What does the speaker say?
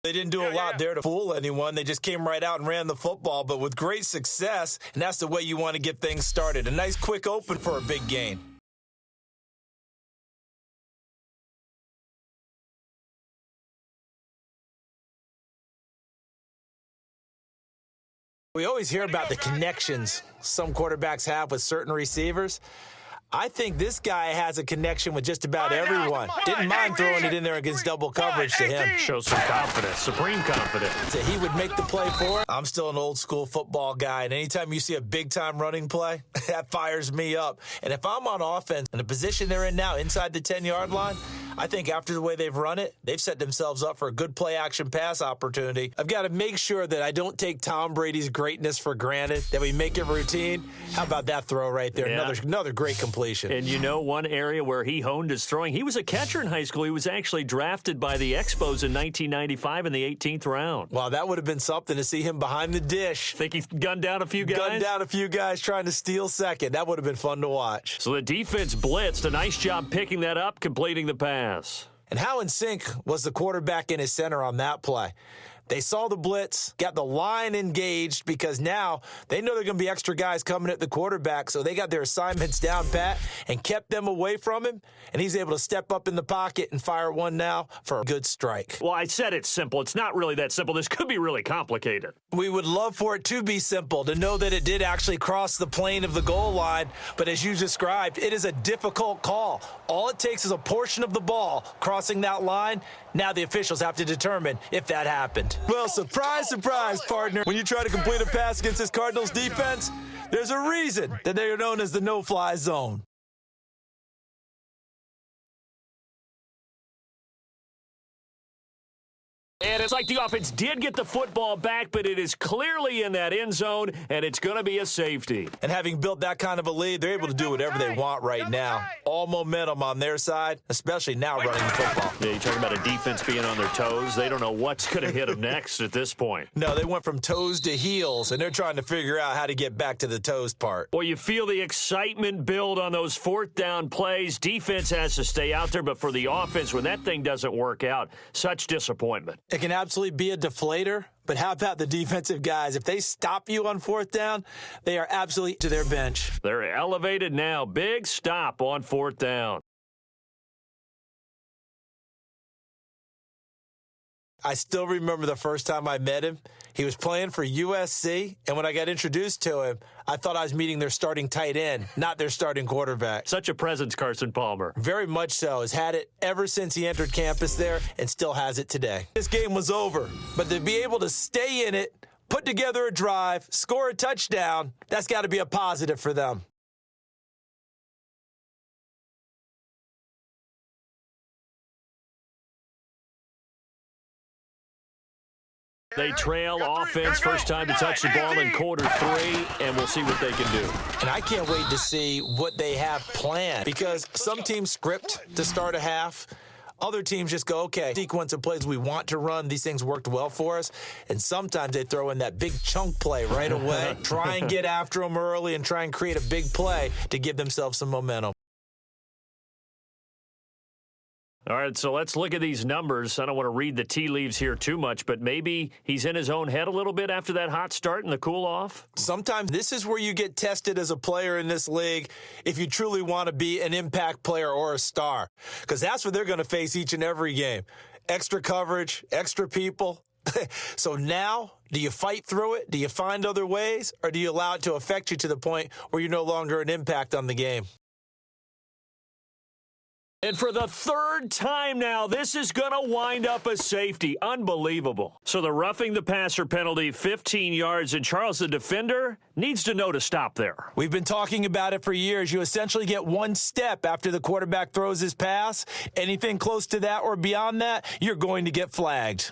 They didn't do a lot there to fool anyone. They just came right out and ran the football, but with great success, and that's the way you want to get things started. A nice quick open for a big gain. We always hear about the connections some quarterbacks have with certain receivers. I think this guy has a connection with just about everyone. Didn't mind throwing it in there against double coverage to him. Shows some confidence, supreme confidence. So he would make the play for it. I'm still an old-school football guy, and anytime you see a big-time running play, that fires me up. And if I'm on offense, in the position they're in now, inside the 10-yard line, I think after the way they've run it, they've set themselves up for a good play-action pass opportunity. I've got to make sure that I don't take Tom Brady's greatness for granted, that we make it routine. How about that throw right there? Yeah. Another great completion. And you know one area where he honed his throwing? He was a catcher in high school. He was actually drafted by the Expos in 1995 in the 18th round. Wow, that would have been something to see him behind the dish. Think he gunned down a few guys? Gunned down a few guys trying to steal second. That would have been fun to watch. So the defense blitzed. A nice job picking that up, completing the pass. And how in sync was the quarterback in his center on that play? They saw the blitz, got the line engaged because now they know there are going to be extra guys coming at the quarterback, so they got their assignments down pat and kept them away from him, and he's able to step up in the pocket and fire one now for a good strike. Well, I said it's simple. It's not really that simple. This could be really complicated. We would love for it to be simple, to know that it did actually cross the plane of the goal line, but as you described, it is a difficult call. All it takes is a portion of the ball crossing that line. Now the officials have to determine if that happened. Well, surprise, surprise, partner. When you try to complete a pass against this Cardinals defense, there's a reason that they are known as the no-fly zone. And it's like the offense did get the football back, but it is clearly in that end zone, and it's going to be a safety. And having built that kind of a lead, they're able to do whatever they want right now. All momentum on their side, especially now running the football. Yeah, you're talking about a defense being on their toes. They don't know what's going to hit them next at this point. No, they went from toes to heels, and they're trying to figure out how to get back to the toes part. Well, you feel the excitement build on those fourth down plays. Defense has to stay out there, but for the offense, when that thing doesn't work out, such disappointment. It can absolutely be a deflator, but how about the defensive guys? If they stop you on fourth down, they are absolutely to their bench. They're elevated now. Big stop on fourth down. I still remember the first time I met him. He was playing for USC, and when I got introduced to him, I thought I was meeting their starting tight end, not their starting quarterback. Such a presence, Carson Palmer. Very much so. Has had it ever since he entered campus there and still has it today. This game was over, but to be able to stay in it, put together a drive, score a touchdown, that's got to be a positive for them. They trail offense, first time to touch the ball in quarter three, and we'll see what they can do. And I can't wait to see what they have planned, because some teams script to start a half. Other teams just go, okay, sequence of plays we want to run. These things worked well for us. And sometimes they throw in that big chunk play right away. Try and get after them early and try and create a big play to give themselves some momentum. All right, so let's look at these numbers. I don't want to read the tea leaves here too much, but maybe he's in his own head a little bit after that hot start and the cool-off. Sometimes this is where you get tested as a player in this league if you truly want to be an impact player or a star, because that's what they're going to face each and every game. Extra coverage, extra people. So now, do you fight through it? Do you find other ways? Or do you allow it to affect you to the point where you're no longer an impact on the game? And for the third time now, this is going to wind up a safety. Unbelievable. So the roughing the passer penalty, 15 yards, and Charles, the defender, needs to know to stop there. We've been talking about it for years. You essentially get one step after the quarterback throws his pass. Anything close to that or beyond that, you're going to get flagged.